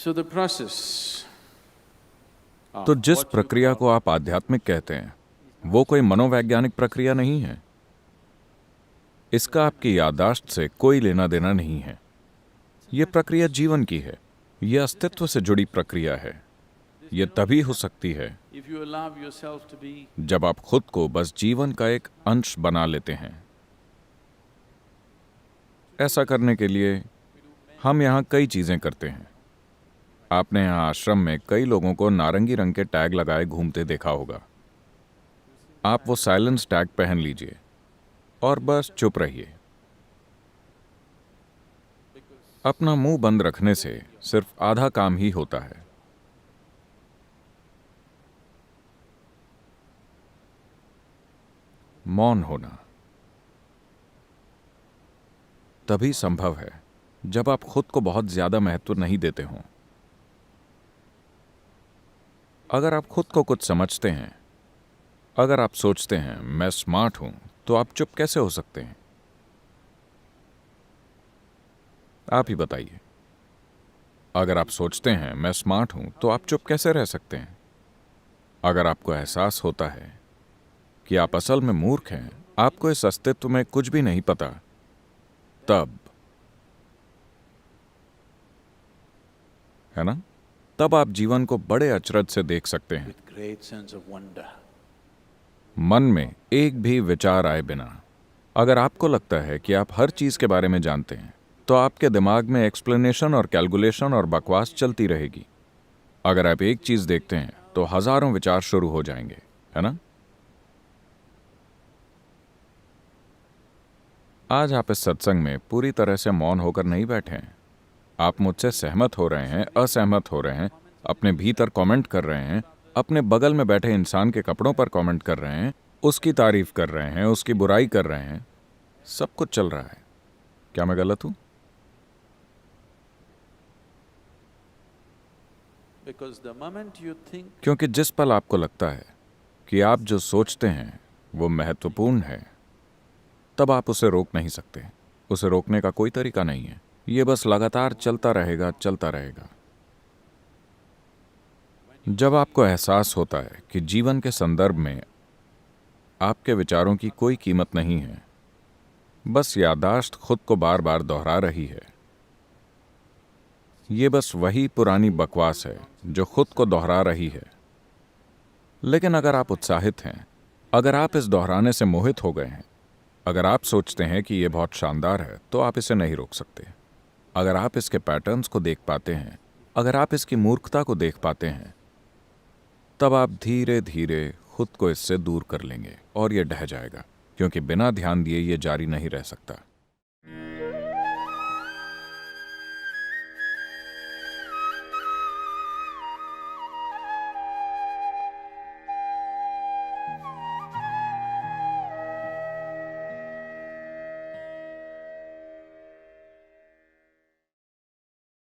So the process तो of जिस what you प्रक्रिया call को आप आध्यात्मिक कहते हैं वो कोई मनोवैज्ञानिक प्रक्रिया नहीं है। इसका आपकी याददाश्त से कोई लेना देना नहीं है। यह प्रक्रिया जीवन की है। यह अस्तित्व से जुड़ी प्रक्रिया है। यह तभी हो सकती है if you allow yourself to be जब आप खुद को बस जीवन का एक अंश बना लेते हैं। ऐसा करने के लिए हम यहाँ कई चीजें करते हैं। आपने यहाँ आश्रम में कई लोगों को नारंगी रंग के टैग लगाए घूमते देखा होगा। आप वो साइलेंस टैग पहन लीजिए और बस चुप रहिए। अपना मुंह बंद रखने से सिर्फ आधा काम ही होता है। मौन होना तभी संभव है जब आप खुद को बहुत ज्यादा महत्व नहीं देते हों। अगर आप खुद को कुछ समझते हैं, अगर आप सोचते हैं मैं स्मार्ट हूं, तो आप चुप कैसे हो सकते हैं? आप ही बताइए। अगर आप सोचते हैं मैं स्मार्ट हूं, तो आप चुप कैसे रह सकते हैं? अगर आपको एहसास होता है कि आप असल में मूर्ख हैं, आपको इस अस्तित्व में कुछ भी नहीं पता, तब है ना, तब आप जीवन को बड़े अचरज से देख सकते हैं। with great sense of wonder. मन में एक भी विचार आए बिना। अगर आपको लगता है कि आप हर चीज के बारे में जानते हैं, तो आपके दिमाग में एक्सप्लेनेशन और कैलकुलेशन और बकवास चलती रहेगी। अगर आप एक चीज देखते हैं तो हजारों विचार शुरू हो जाएंगे, है ना? आज आप इस सत्संग में पूरी तरह से मौन होकर नहीं बैठे हैं। आप मुझसे सहमत हो रहे हैं, असहमत हो रहे हैं, अपने भीतर कमेंट कर रहे हैं, अपने बगल में बैठे इंसान के कपड़ों पर कमेंट कर रहे हैं, उसकी तारीफ कर रहे हैं, उसकी बुराई कर रहे हैं। सब कुछ चल रहा है। क्या मैं गलत हूं? Because the moment you think क्योंकि जिस पल आपको लगता है कि आप जो सोचते हैं वो महत्वपूर्ण है, तब आप उसे रोक नहीं सकते। उसे रोकने का कोई तरीका नहीं है। ये बस लगातार चलता रहेगा, चलता रहेगा। जब आपको एहसास होता है कि जीवन के संदर्भ में आपके विचारों की कोई कीमत नहीं है, बस याददाश्त खुद को बार बार दोहरा रही है। ये बस वही पुरानी बकवास है जो खुद को दोहरा रही है। लेकिन अगर आप उत्साहित हैं, अगर आप इस दोहराने से मोहित हो गए हैं, अगर आप सोचते हैं कि यह बहुत शानदार है, तो आप इसे नहीं रोक सकते। अगर आप इसके पैटर्न्स को देख पाते हैं, अगर आप इसकी मूर्खता को देख पाते हैं, तब आप धीरे धीरे खुद को इससे दूर कर लेंगे और यह ढह जाएगा, क्योंकि बिना ध्यान दिए यह जारी नहीं रह सकता।